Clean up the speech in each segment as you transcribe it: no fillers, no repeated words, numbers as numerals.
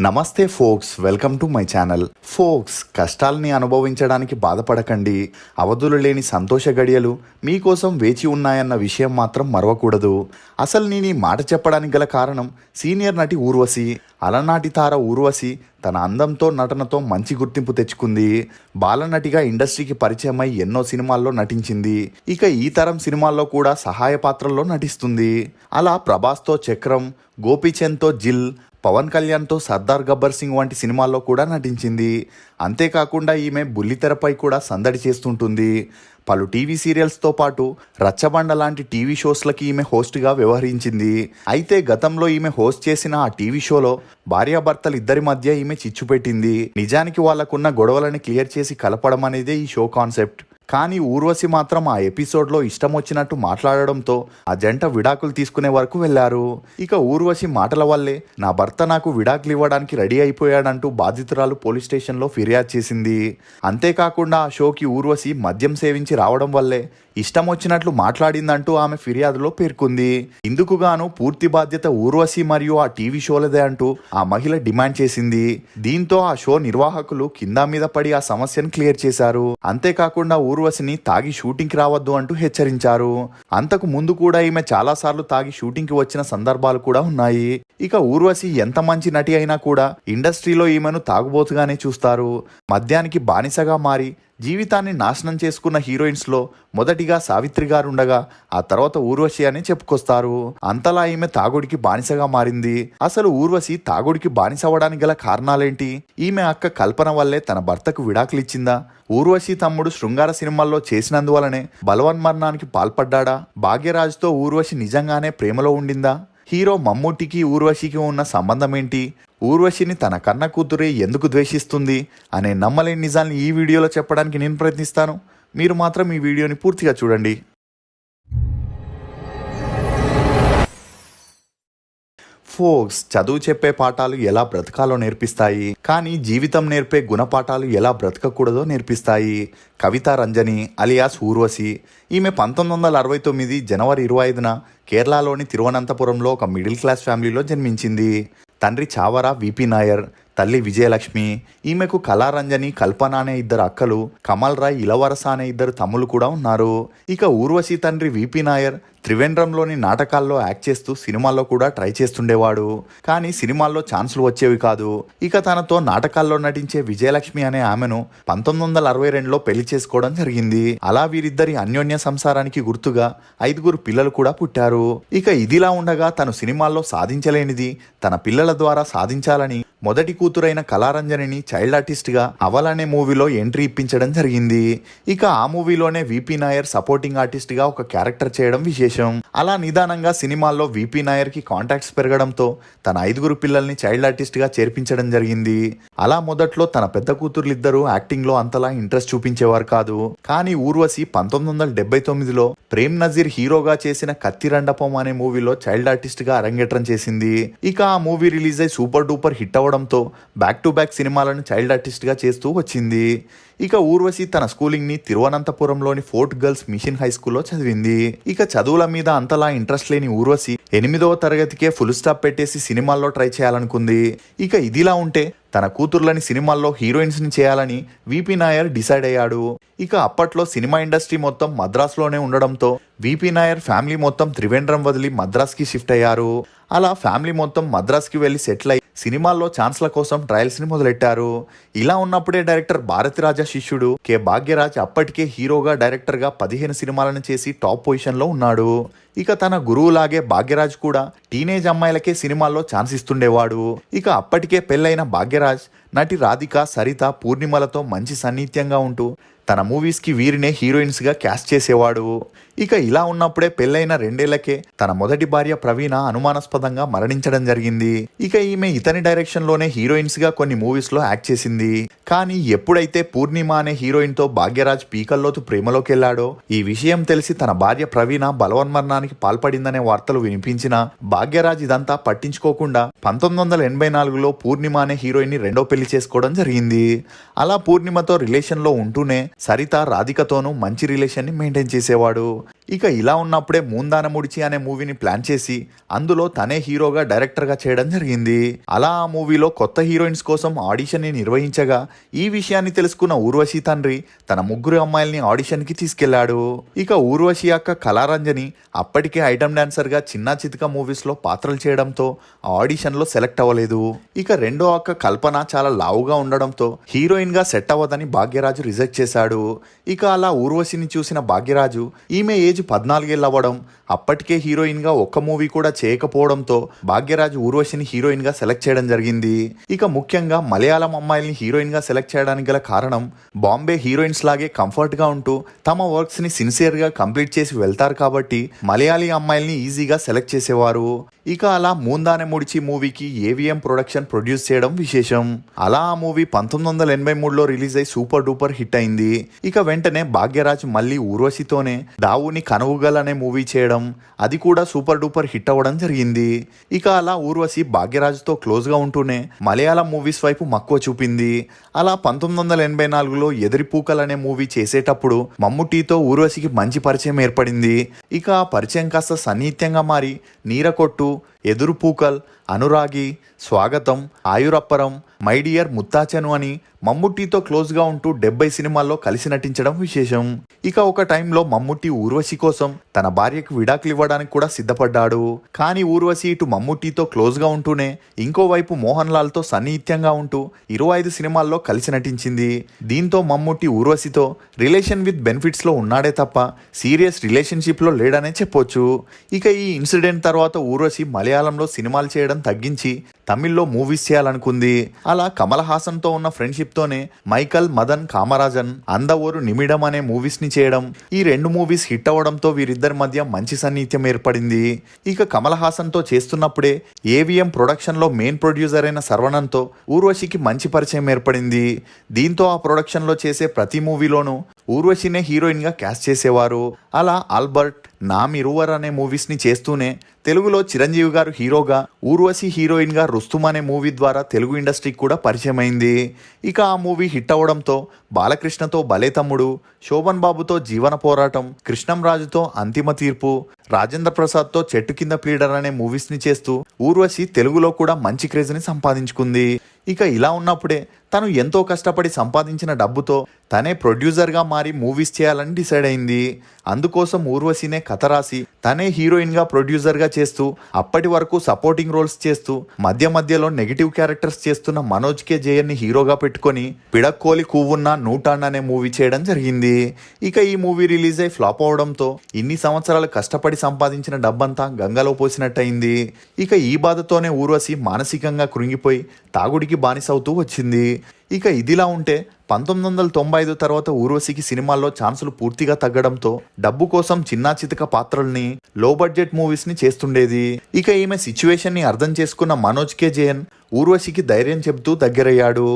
నమస్తే folks, welcome to my channel. Folks, కష్టాలని అనుభవించడానికి బాధపడకండి. అవధులు లేని సంతోష గడియలు మీకోసం వేచి ఉన్నాయన్న విషయం మాత్రం మరవకూడదు. అసలు నేను ఈ మాట చెప్పడానికి గల కారణం సీనియర్ నటి ఊర్వశి. అలనాటి తార ఊర్వశి తన అందంతో నటనతో మంచి గుర్తింపు తెచ్చుకుంది. బాలనటిగా ఇండస్ట్రీకి పరిచయమై ఎన్నో సినిమాల్లో నటించింది. ఇక ఈ తరం సినిమాల్లో కూడా సహాయ పాత్రల్లో నటిస్తుంది. అలా ప్రభాస్తో చక్రం, గోపీచంద్తో జిల్, పవన్ కళ్యాణ్తో సర్దార్ గబ్బర్ సింగ్ వంటి సినిమాల్లో కూడా నటించింది. అంతేకాకుండా ఈమె బుల్లితెరపై కూడా సందడి చేస్తుంటుంది. పలు టీవీ సీరియల్స్తో పాటు రచ్చబండ లాంటి టీవీ షోస్లకి ఈమె హోస్ట్గా వ్యవహరించింది. అయితే గతంలో ఈమె హోస్ట్ చేసిన ఆ టీవీ షోలో భార్యాభర్తలు ఇద్దరి మధ్య ఈమె చిచ్చు పెట్టింది. నిజానికి వాళ్ళకున్న గొడవలని క్లియర్ చేసి కలపడం అనేదే ఈ షో కాన్సెప్ట్. కానీ ఊర్వశి మాత్రం ఆ ఎపిసోడ్లో ఇష్టం వచ్చినట్టు మాట్లాడడంతో ఆ జంట విడాకులు తీసుకునే వరకు వెళ్లారు. ఇక ఊర్వశి మాటల వల్లే నా భర్త నాకు విడాకులు ఇవ్వడానికి రెడీ అయిపోయాడంటూ బాధితురాలు పోలీస్ స్టేషన్లో ఫిర్యాదు చేసింది. అంతేకాకుండా ఆ షోకి ఊర్వశి మద్యం సేవించి రావడం వల్లే ఇష్టం వచ్చినట్లు మాట్లాడిందంటూ ఆమె ఫిర్యాదులో పేర్కొంది. ఇందుకు గాను పూర్తి బాధ్యత ఊర్వశి మరియు ఆ టీవీ షోలదే అంటూ ఆ మహిళ డిమాండ్ చేసింది. దీంతో ఆ షో నిర్వాహకులు కింద మీద పడి ఆ సమస్యను క్లియర్ చేశారు. అంతేకాకుండా ఊర్వశిని తాగి షూటింగ్కి రావద్దు అంటూ హెచ్చరించారు. అంతకు ముందు కూడా ఈమె చాలాసార్లు తాగి షూటింగ్కి వచ్చిన సందర్భాలు కూడా ఉన్నాయి. ఇక ఊర్వశి ఎంత మంచి నటి అయినా కూడా ఇండస్ట్రీలో ఈమెను తాగుబోతుగానే చూస్తారు. మద్యానికి బానిసగా మారి జీవితాన్ని నాశనం చేసుకున్న హీరోయిన్స్లో మొదటిగా సావిత్రి గారు ఉండగా ఆ తర్వాత ఊర్వశి అని చెప్పుకొస్తారు. అంతలా ఈమె తాగుడికి బానిసగా మారింది. అసలు ఊర్వశి తాగుడికి బానిస అవ్వడానికి గల కారణాలేంటి? ఈమె అక్క కల్పన వల్లే తన భర్తకు విడాకులు ఇచ్చిందా? ఊర్వశి తమ్ముడు శృంగార సినిమాల్లో చేసినందువలనే బలవన్మరణానికి పాల్పడ్డా? భాగ్యరాజ్తో ఊర్వశి నిజంగానే ప్రేమలో ఉండిందా? హీరో మమ్మూటికి ఊర్వశికి ఉన్న సంబంధం ఏంటి? ఊర్వశిని తన కన్న కూతురే ఎందుకు ద్వేషిస్తుంది అనే నమ్మలేని నిజాన్ని ఈ వీడియోలో చెప్పడానికి నేను ప్రయత్నిస్తాను. మీరు మాత్రం ఈ వీడియోని పూర్తిగా చూడండి. ఫోక్స్, చదువు చెప్పే పాఠాలు ఎలా బ్రతకాలో నేర్పిస్తాయి, కానీ జీవితం నేర్పే గుణపాఠాలు ఎలా బ్రతకకూడదో నేర్పిస్తాయి. కవితా రంజని అలియాస్ ఊర్వశి. ఈమె 1969 జనవరి 25న కేరళలోని తిరువనంతపురంలో ఒక మిడిల్ క్లాస్ ఫ్యామిలీలో జన్మించింది. తండ్రి చావరా విపి నాయర్, తల్లి విజయలక్ష్మి. ఈమెకు కళారంజని, కల్పన అనే ఇద్దరు అక్కలు, కమల్ రాయ్, ఇలవరస అనే ఇద్దరు తమ్ములు కూడా ఉన్నారు. ఇక ఊర్వశి తండ్రి విపి నాయర్ త్రివేంద్రంలోని నాటకాల్లో యాక్ట్ చేస్తూ సినిమాల్లో కూడా ట్రై చేస్తుండేవాడు. కానీ సినిమాల్లో ఛాన్సులు వచ్చేవి కాదు. ఇక తనతో నాటకాల్లో నటించే విజయలక్ష్మి అనే ఆమెను 1962లో పెళ్లి చేసుకోవడం జరిగింది. అలా వీరిద్దరి అన్యోన్య సంసారానికి గుర్తుగా 5 పిల్లలు కూడా పుట్టారు. ఇక ఇదిలా ఉండగా తను సినిమాల్లో సాధించలేనిది తన పిల్లల ద్వారా సాధించాలని మొదటి కూతురైన కళారంజనిని చైల్డ్ ఆర్టిస్ట్ గా అవల్ అనే మూవీలో ఎంట్రీ ఇప్పించడం జరిగింది. ఇక ఆ మూవీలోనే విపి నాయర్ సపోర్టింగ్ ఆర్టిస్ట్ గా ఒక క్యారెక్టర్ చేయడం విశేషం. అలా నిదానంగా సినిమాల్లో విపి నాయర్ కి కాంటాక్ట్స్ పెరగడంతో తన 5 పిల్లల్ని చైల్డ్ ఆర్టిస్ట్ గా చేర్పించడం జరిగింది. అలా మొదట్లో తన పెద్ద కూతుర్లిద్దరూ యాక్టింగ్ లో అంతలా ఇంట్రెస్ట్ చూపించేవారు కాదు. కానీ ఊర్వశి 1979లో ప్రేమ్ నజీర్ హీరోగా చేసిన కత్తిరండపం అనే మూవీలో చైల్డ్ ఆర్టిస్ట్ గా అరంగేట్రం చేసింది. ఇక ఆ మూవీ రిలీజ్ అయి సూపర్ డూపర్ హిట్ అవడంతో బ్యాక్ టు బ్యాక్ సినిమాలను చైల్డ్ ఆర్టిస్ట్ గా చేస్తూ వచ్చింది. ఇక ఊర్వశి తన స్కూలింగ్ ని తిరువనంతపురంలోని ఫోర్ట్ గర్ల్స్ మిషన్ హై స్కూల్లో చదివింది. ఇక చదువుల మీద అంతలా ఇంట్రెస్ట్ లేని ఊర్వశి 8వ తరగతికే ఫుల్ స్టాప్ పెట్టేసి సినిమాల్లో ట్రై చేయాలనుకుంది. ఇక ఇదిలా ఉంటే తన కూతుర్లని సినిమాల్లో హీరోయిన్స్ ని చేయాలని విపి నాయర్ డిసైడ్ అయ్యాడు. ఇక అప్పట్లో సినిమా ఇండస్ట్రీ మొత్తం మద్రాసులోనే ఉండడంతో విపి నాయర్ ఫ్యామిలీ మొత్తం త్రివేంద్రం వదిలి మద్రాస్కి షిఫ్ట్ అయ్యారు. అలా ఫ్యామిలీ మొత్తం మద్రాస్కి వెళ్లి సెటిల్ అయి సినిమాల్లో ఛాన్స్ల కోసం ట్రయల్స్ ని మొదలెట్టారు. ఇలా ఉన్నప్పుడే డైరెక్టర్ భారతిరాజా శిష్యుడు కె భాగ్యరాజ్ అప్పటికే హీరోగా డైరెక్టర్ గా 15 సినిమాలను చేసి టాప్ పొజిషన్ లో ఉన్నాడు. ఇక తన గురువులాగే భాగ్యరాజ్ కూడా టీనేజ్ అమ్మాయిలకే సినిమాల్లో ఛాన్స్ ఇస్తుండేవాడు. ఇక అప్పటికే పెళ్ళైన భాగ్యరాజ్ నటి రాధిక, సరిత, పూర్ణిమలతో మంచి సన్నిహిత్యంగా ఉంటూ తన మూవీస్కి వీరినే హీరోయిన్స్గా క్యాస్ట్ చేసేవాడు. ఇక ఇలా ఉన్నప్పుడే పెళ్ళైన 2 ఏళ్లకే తన మొదటి భార్య ప్రవీణ అనుమానాస్పదంగా మరణించడం జరిగింది. ఇక ఈమె ఇతని డైరెక్షన్లోనే హీరోయిన్స్గా కొన్ని మూవీస్లో యాక్ట్ చేసింది. కానీ ఎప్పుడైతే పూర్ణిమ అనే హీరోయిన్తో భాగ్యరాజ్ పీకల్లోతు ప్రేమలోకి వెళ్లాడో ఈ విషయం తెలిసి తన భార్య ప్రవీణ బలవన్మరణానికి పాల్పడిందనే వార్తలు వినిపించినా భాగ్యరాజ్ ఇదంతా పట్టించుకోకుండా 1984లో పూర్ణిమ అనే హీరోయిన్ని రెండో పెళ్లి చేసుకోవడం జరిగింది. అలా పూర్ణిమతో రిలేషన్లో ఉంటూనే సరిత, రాధికతోనూ మంచి రిలేషన్ని మెయింటైన్ చేసేవాడు. ఇక ఇలా ఉన్నప్పుడే మూందాన ముడిచి అనే మూవీని ప్లాన్ చేసి అందులో తనే హీరోగా డైరెక్టర్గా చేయడం జరిగింది. అలా ఆ మూవీలో కొత్త హీరోయిన్స్ కోసం ఆడిషన్ని నిర్వహించగా ఈ విషయాన్ని తెలుసుకున్న ఊర్వశి తండ్రి తన ముగ్గురు అమ్మాయిల్ని ఆడిషన్కి తీసుకెళ్లాడు. ఇక ఊర్వశి అక్క కళారంజని అప్పటికే ఐటమ్ డాన్సర్గా చిన్నా చితక మూవీస్లో పాత్రలు చేయడంతో ఆడిషన్లో సెలెక్ట్ అవ్వలేదు. ఇక రెండో అక్క కల్పన చాలా లావుగా ఉండడంతో హీరోయిన్గా సెట్ అవ్వదని భాగ్యరాజు రిజెక్ట్ చేశాడు. ఇక అలా ఊర్వశిని చూసిన భాగ్యరాజు ఈమె ఏజ్ 14 ఏళ్ళు అవ్వడం, అప్పటికే హీరోయిన్గా ఒక్క మూవీ కూడా చేయకపోవడంతో భాగ్యరాజు ఊర్వశిని హీరోయిన్గా సెలెక్ట్ చేయడం జరిగింది. ఇక ముఖ్యంగా మలయాళం అమ్మాయిల్ని హీరోయిన్గా సెలెక్ట్ చేయడానికి గల కారణం బాంబే హీరోయిన్స్ లాగే కంఫర్ట్గా ఉంటూ తమ వర్క్స్ని సిన్సియర్గా కంప్లీట్ చేసి వెళ్తారు కాబట్టి మలయాళీ అమ్మాయిల్ని ఈజీగా సెలెక్ట్ చేసేవారు. ఇక అలా మూందానే ముడిచి మూవీకి ఏవిఎం ప్రొడక్షన్ ప్రొడ్యూస్ చేయడం విశేషం. అలా ఆ మూవీ 1983లో రిలీజ్ అయి సూపర్ డూపర్ హిట్ అయింది. ఇక వెంటనే భాగ్యరాజ్ మళ్ళీ ఊర్వశితోనే దావుని కనువుగల్ అనే మూవీ చేయడం, అది కూడా సూపర్ డూపర్ హిట్ అవ్వడం జరిగింది. ఇక అలా ఊర్వశి భాగ్యరాజ్తో క్లోజ్గా ఉంటూనే మలయాళం మూవీస్ వైపు మక్కువ చూపింది. అలా 1984లో ఎదిరిపూకల్ అనే మూవీ చేసేటప్పుడు మమ్ముట్టితో ఊర్వశికి మంచి పరిచయం ఏర్పడింది. ఇక ఆ పరిచయం కాస్త సన్నిహిత్యంగా మారి నీరకొట్టు, ఎదురుపూకల్, అనురాగి, స్వాగతం, ఆయురప్పరం, మై డియర్ ముత్తాచను అని మమ్ముట్టితో క్లోజ్గా ఉంటూ 70 సినిమాల్లో కలిసి నటించడం విశేషం. ఇక ఒక టైంలో మమ్ముట్టి ఊర్వశి కోసం తన భార్యకు విడాకులు ఇవ్వడానికి కూడా సిద్ధపడ్డాడు. కానీ ఊర్వశి ఇటు మమ్ముట్టితో క్లోజ్గా ఉంటూనే ఇంకోవైపు మోహన్ లాల్తో సన్నిహిత్యంగా ఉంటూ 25 సినిమాల్లో కలిసి నటించింది. దీంతో మమ్ముట్టి ఊర్వశితో రిలేషన్ విత్ బెనిఫిట్స్లో ఉన్నాడే తప్ప సీరియస్ రిలేషన్షిప్లో లేడనే చెప్పొచ్చు. ఇక ఈ ఇన్సిడెంట్ తర్వాత ఊర్వశి మలయాళంలో సినిమాలు చేయడం తగ్గించి తమిళ్లో మూవీస్ చేయాలనుకుంది. అలా కమల్ హాసన్తో ఉన్న ఫ్రెండ్షిప్తోనే మైకల్ మదన్ కామరాజన్, అంద ఓరు నిమిడం అనే మూవీస్ని చేయడం, ఈ 2 మూవీస్ హిట్ అవ్వడంతో వీరిద్దరి మధ్య మంచి సన్నిహిత్యం ఏర్పడింది. ఇక కమల్ హాసన్తో చేస్తున్నప్పుడే ఏవిఎం ప్రొడక్షన్లో మెయిన్ ప్రొడ్యూసర్ అయిన శర్వణన్తో ఊర్వశికి మంచి పరిచయం ఏర్పడింది. దీంతో ఆ ప్రొడక్షన్లో చేసే ప్రతి మూవీలోనూ ఊర్వశినే హీరోయిన్గా క్యాస్ట్ చేసేవారు. అలా ఆల్బర్ట్, నామిరువర్ అనే మూవీస్ని చేస్తూనే తెలుగులో చిరంజీవి గారు హీరోగా, ఊర్వశి హీరోయిన్గా రుస్తుమ్ అనే మూవీ ద్వారా తెలుగు ఇండస్ట్రీకి కూడా పరిచయం అయింది. ఇక ఆ మూవీ హిట్ అవ్వడంతో బాలకృష్ణతో భలే తమ్ముడు, శోభన్ బాబుతో జీవన పోరాటం, కృష్ణం రాజుతో అంతిమ తీర్పు, రాజేంద్ర ప్రసాద్తో చెట్టు కింద ప్లీడర్ అనే మూవీస్ని చేస్తూ ఊర్వశి తెలుగులో కూడా మంచి క్రేజ్ని సంపాదించుకుంది. ఇక ఇలా ఉన్నప్పుడే తను ఎంతో కష్టపడి సంపాదించిన డబ్బుతో తనే ప్రొడ్యూసర్గా మారి మూవీస్ చేయాలని డిసైడ్ అయింది. అందుకోసం ఊర్వశినే కథ రాసి తనే హీరోయిన్గా ప్రొడ్యూసర్గా చేస్తూ అప్పటి వరకు సపోర్టింగ్ రోల్స్ చేస్తూ మధ్య మధ్యలో నెగిటివ్ క్యారెక్టర్స్ చేస్తున్న మనోజ్ కే జయన్ని హీరోగా పెట్టుకొని పిడక్కోలి కూవున్న నూటాన్ అనే మూవీ చేయడం జరిగింది. ఇక ఈ మూవీ రిలీజ్ అయి ఫ్లాప్ అవడంతో ఇన్ని సంవత్సరాలు కష్టపడి సంపాదించిన డబ్బంతా గంగలో పోసినట్టయింది. ఇక ఈ బాధతోనే ఊర్వశి మానసికంగా కృంగిపోయి తాగుడికి బానిసవుతూ వచ్చింది. ఇక ఇదిలా ఉంటే 1995 తర్వాత ఊర్వశికి సినిమాల్లో ఛాన్సులు పూర్తిగా తగ్గడంతో డబ్బు కోసం చిన్నా చితక పాత్రల్ని, లో బడ్జెట్ మూవీస్ని చేస్తుండేది. ఇక ఈమె సిచ్యువేషన్ని అర్థం చేసుకున్న మనోజ్ కే జయన్ ఊర్వశికి ధైర్యం చెబుతూ దగ్గరయ్యాడు.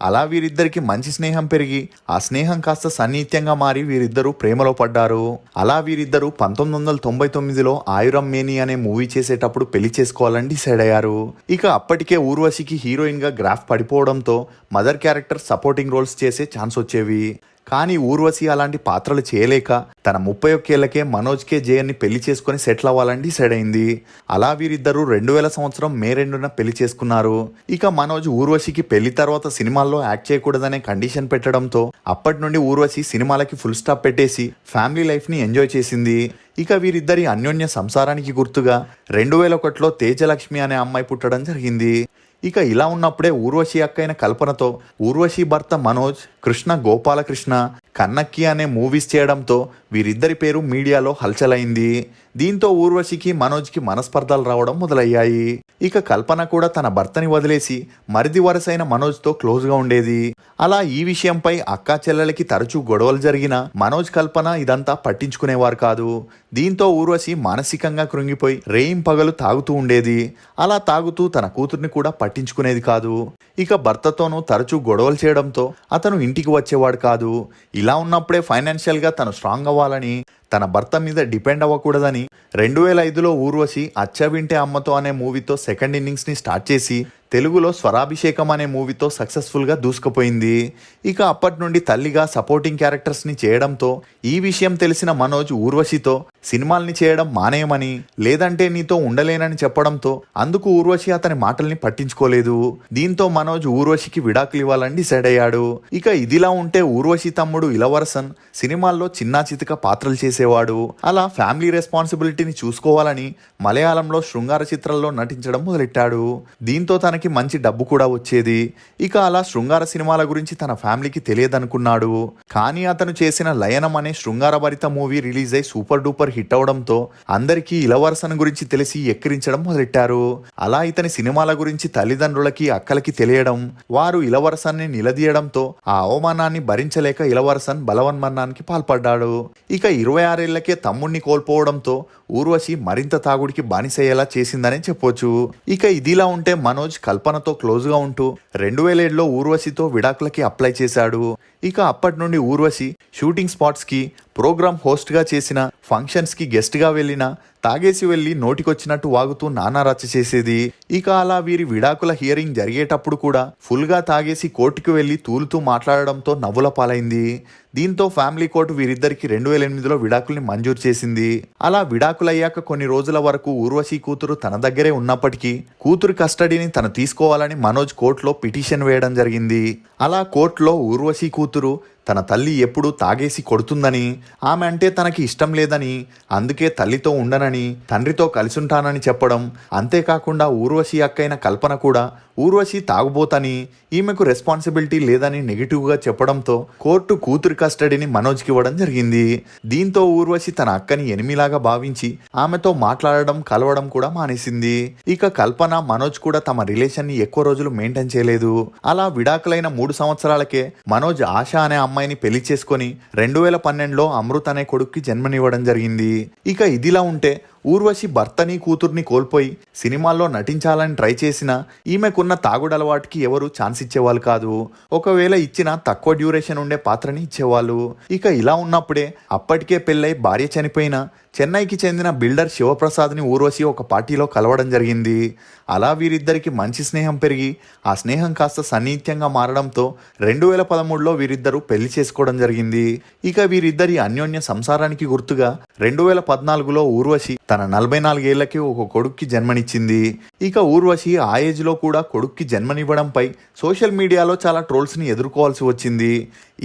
అలా వీరిద్దరికి మంచి స్నేహం పెరిగి ఆ స్నేహం కాస్త సన్నిహిత్యంగా మారి వీరిద్దరూ ప్రేమలో పడ్డారు. అలా వీరిద్దరూ 1999లో ఆయురం మేని అనే మూవీ చేసేటప్పుడు పెళ్లి చేసుకోవాలని డిసైడ్ అయ్యారు. ఇక అప్పటికే ఊర్వశికి హీరోయిన్గా గ్రాఫ్ పడిపోవడంతో మదర్ క్యారెక్టర్ సపోర్టింగ్ రోల్స్ చేసే ఛాన్స్ వచ్చేవి. కానీ ఊర్వశి అలాంటి పాత్రలు చేయలేక తన 31 ఏళ్లకే మనోజ్ కే జయన్ని పెళ్లి చేసుకుని సెటిల్ అవ్వాలని డిసైడ్ అయింది. అలా వీరిద్దరూ 2000 సంవత్సరం మే 2న పెళ్లి చేసుకున్నారు. ఇక మనోజ్ ఊర్వశికి పెళ్లి తర్వాత సినిమాల్లో యాక్ట్ చేయకూడదనే కండిషన్ పెట్టడంతో అప్పటి నుండి ఊర్వశి సినిమాలకి ఫుల్ స్టాప్ పెట్టేసి ఫ్యామిలీ లైఫ్ని ఎంజాయ్ చేసింది. ఇక వీరిద్దరి అన్యోన్య సంసారానికి గుర్తుగా 2001లో తేజలక్ష్మి అనే అమ్మాయి పుట్టడం జరిగింది. ఇక ఇలా ఉన్నప్పుడే ఊర్వశి అక్కైన కల్పనతో ఊర్వశి భర్త మనోజ్ కృష్ణ గోపాలకృష్ణ కన్నక్కి అనే మూవీస్ చేయడంతో వీరిద్దరి పేరు మీడియాలో హల్చల్ అయింది. దీంతో ఊర్వశికి మనోజ్కి మనస్పర్ధలు రావడం మొదలయ్యాయి. ఇక కల్పన కూడా తన భర్తని వదిలేసి మరిది వరసైన మనోజ్తో క్లోజ్గా ఉండేది. అలా ఈ విషయంపై అక్కా చెల్లెలకి తరచూ గొడవలు జరిగినా మనోజ్ కల్పన ఇదంతా పట్టించుకునేవారు కాదు. దీంతో ఊర్వశి మానసికంగా కృంగిపోయి రేయింపగలు తాగుతూ ఉండేది. అలా తాగుతూ తన కూతుర్ని కూడా పట్టించుకునేది కాదు. ఇక భర్తతోనూ తరచూ గొడవలు చేయడంతో అతను ఇంటికి వచ్చేవాడు కాదు. ఇలా ఉన్నప్పుడే ఫైనాన్షియల్గా తను స్ట్రాంగ్ అవ్వాలని, తన భర్త మీద డిపెండ్ అవ్వకూడదని 2005లో ఊర్వశి అచ్చ వింటే అమ్మతో అనే మూవీతో సెకండ్ ఇన్నింగ్స్ని స్టార్ట్ చేసి తెలుగులో స్వరాభిషేకం అనే మూవీతో సక్సెస్ఫుల్గా దూసుకుపోయింది. ఇక అప్పటి నుండి తల్లిగా సపోర్టింగ్ క్యారెక్టర్స్ని చేయడంతో ఈ విషయం తెలిసిన మనోజ్ ఊర్వశితో సినిమాల్ని చేయడం మానేయమని, లేదంటే నీతో ఉండలేనని చెప్పడంతో అందుకు ఊర్వశి అతని మాటల్ని పట్టించుకోలేదు. దీంతో మనోజ్ ఊర్వశికి విడాకులు ఇవ్వాలని డిసైడ్ అయ్యాడు. ఇక ఇదిలా ఉంటే ఊర్వశి తమ్ముడు ఇలవరసన్ సినిమాల్లో చిన్నా చితక పాత్రలు చేసేవాడు. అలా ఫ్యామిలీ రెస్పాన్సిబిలిటీని చూసుకోవాలని మలయాళంలో శృంగార చిత్రాల్లో నటించడం మొదలెట్టాడు. దీంతో తనకి మంచి డబ్బు కూడా వచ్చేది. ఇక అలా శృంగార సినిమాల గురించి తన ఫ్యామిలీకి తెలియదనుకున్నాడు. కానీ అతను చేసిన లయనం అనే శృంగారభరిత మూవీ రిలీజ్ అయి సూపర్ డూపర్ హిట్ అవడంతో అందరికీ ఇలవరసన్ గురించి తెలిసి ఎక్కిరించడం మొదలెట్టారు. అలా ఇతని సినిమాల గురించి తల్లిదండ్రులకి అక్కలకి తెలియడం, వారు ఇలవరసన్ని నిలదీయడంతో ఆ అవమానాన్ని భరించలేక ఇలవరసన్ బలవన్మరణానికి పాల్పడ్డాడు. ఇక 26 ఏళ్లకే తమ్ముణ్ణి కోల్పోవడంతో ఊర్వశి మరింత తాగుడికి బానిసయ్యేలా చేసిందని చెప్పొచ్చు. ఇక ఇదిలా ఉంటే మనోజ్ కల్పనతో క్లోజ్గా ఉంటూ 2007లో ఊర్వశితో విడాకులకి అప్లై చేశాడు. ఇక అప్పటి నుండి ఊర్వశి షూటింగ్ స్పాట్స్కి, ప్రోగ్రామ్ హోస్ట్గా చేసిన ఫంక్షన్స్కి గెస్ట్గా వెళ్ళిన తాగేసి వెళ్ళి నోటికొచ్చినట్టు వాగుతూ నానా రచ్చ చేసేది. ఇక అలా వీరి విడాకుల హియరింగ్ జరిగేటప్పుడు కూడా ఫుల్గా తాగేసి కోర్టుకు వెళ్ళి తూలుతూ మాట్లాడడంతో నవ్వుల పాలైంది. దీంతో ఫ్యామిలీ కోర్టు వీరిద్దరికి 2008లో విడాకుల్ని మంజూరు చేసింది. అలా విడాకులయ్యాక కొన్ని రోజుల వరకు ఊర్వశి కూతురు తన దగ్గరే ఉన్నప్పటికీ కూతురు కస్టడీని తను తీసుకోవాలని మనోజ్ కోర్టులో పిటిషన్ వేయడం జరిగింది. అలా కోర్టులో ఊర్వశి కూతురు తన తల్లి ఎప్పుడూ తాగేసి కొడుతుందని, ఆమె అంటే తనకి ఇష్టం లేదని, అందుకే తల్లితో ఉండనని, తండ్రితో కలిసుంటానని చెప్పడం, అంతేకాకుండా ఊర్వశి అక్కైన కల్పన కూడా ఊర్వశి తాగుబోతని, ఈమెకు రెస్పాన్సిబిలిటీ లేదని నెగిటివ్గా చెప్పడంతో కోర్టు కూతురి కస్టడీని మనోజ్కి ఇవ్వడం జరిగింది. దీంతో ఊర్వశి తన అక్కని ఎనిమిలాగా భావించి ఆమెతో మాట్లాడడం, కలవడం కూడా మానేసింది. ఇక కల్పన, మనోజ్ కూడా తమ రిలేషన్ని ఎక్కువ రోజులు మెయింటైన్ చేయలేదు. అలా విడాకులైన 3 సంవత్సరాలకే మనోజ్ ఆశ అనే అమ్మాయిని పెళ్లి చేసుకొని 2012లో అమృత్ అనే కొడుక్కి జన్మనివ్వడం జరిగింది. ఇక ఇదిలా ఉంటే ఊర్వశి భర్తని, కూతుర్ని కోల్పోయి సినిమాల్లో నటించాలని ట్రై చేసినా ఈమెకున్న తాగుడు అలవాటుకి ఎవరు ఛాన్స్ ఇచ్చేవాళ్ళు కాదు. ఒకవేళ ఇచ్చినా తక్కువ డ్యూరేషన్ ఉండే పాత్రని ఇచ్చేవాళ్ళు. ఇక ఇలా ఉన్నప్పుడే అప్పటికే పెళ్ళై భార్య చనిపోయిన చెన్నైకి చెందిన బిల్డర్ శివప్రసాద్ని ఊర్వశి ఒక పార్టీలో కలవడం జరిగింది. అలా వీరిద్దరికి మంచి స్నేహం పెరిగి ఆ స్నేహం కాస్త సన్నిహిత్యంగా మారడంతో 2013లో వీరిద్దరూ పెళ్లి చేసుకోవడం జరిగింది. ఇక వీరిద్దరి అన్యోన్య సంసారానికి గుర్తుగా 2014లో ఊర్వశి తన 44 ఏళ్లకి ఒక కొడుక్కి జన్మనిచ్చింది. ఇక ఊర్వశి ఆ ఏజ్లో కూడా కొడుక్కి జన్మనివ్వడంపై సోషల్ మీడియాలో చాలా ట్రోల్స్ని ఎదుర్కోవాల్సి వచ్చింది.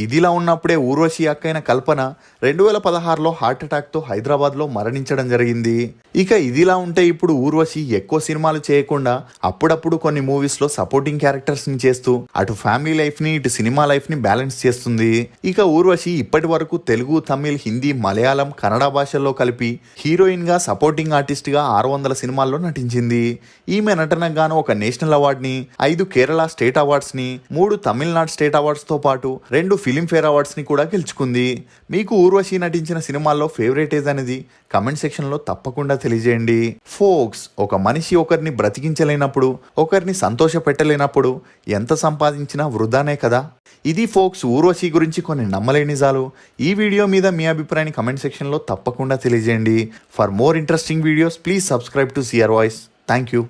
ఇదిలా ఉన్నప్పుడే ఊర్వశి అక్కైన కల్పన 2016లో హార్ట్ అటాక్తో హైదరాబాద్లో మరణించడం జరిగింది. ఇక ఇదిలా ఉంటే ఇప్పుడు ఊర్వశి ఎక్కువ సినిమాలు చేయకుండా అప్పుడప్పుడు కొన్ని మూవీస్లో సపోర్టింగ్ క్యారెక్టర్స్ని చేస్తూ అటు ఫ్యామిలీ లైఫ్ని, ఇటు సినిమా లైఫ్ని బ్యాలెన్స్ చేస్తుంది. ఇక ఊర్వశి ఇప్పటి వరకు తెలుగు, తమిళ్, హిందీ, మలయాళం, కన్నడ భాషల్లో కలిపి హీరోయిన్గా, సపోర్టింగ్ ఆర్టిస్ట్గా 600 సినిమాల్లో నటించింది. ఈమె నటనకు గాను ఒక నేషనల్ అవార్డ్ని, 5 కేరళ స్టేట్ అవార్డ్స్ని, 3 తమిళనాడు స్టేట్ అవార్డ్స్తో పాటు 2 ఫిలింఫేర్ అవార్డ్స్ని కూడా గెలుచుకుంది. మీకు ఊర్వశి నటించిన సినిమాల్లో ఫేవరెట్ ఏజ్ అనేది కమెంట్ సెక్షన్లో తప్పకుండా తెలియజేయండి. ఫోక్స్, ఒక మనిషి ఒకరిని బ్రతికించలేనప్పుడు, ఒకరిని సంతోష పెట్టలేనప్పుడు ఎంత సంపాదించినా వృధానే కదా. ఇది ఫోక్స్ ఊర్వశి గురించి కొన్ని నమ్మలేని నిజాలు. ఈ వీడియో మీద మీ అభిప్రాయాన్ని కమెంట్ సెక్షన్లో తప్పకుండా తెలియజేయండి. For more interesting videos please subscribe to CR voice. Thank you.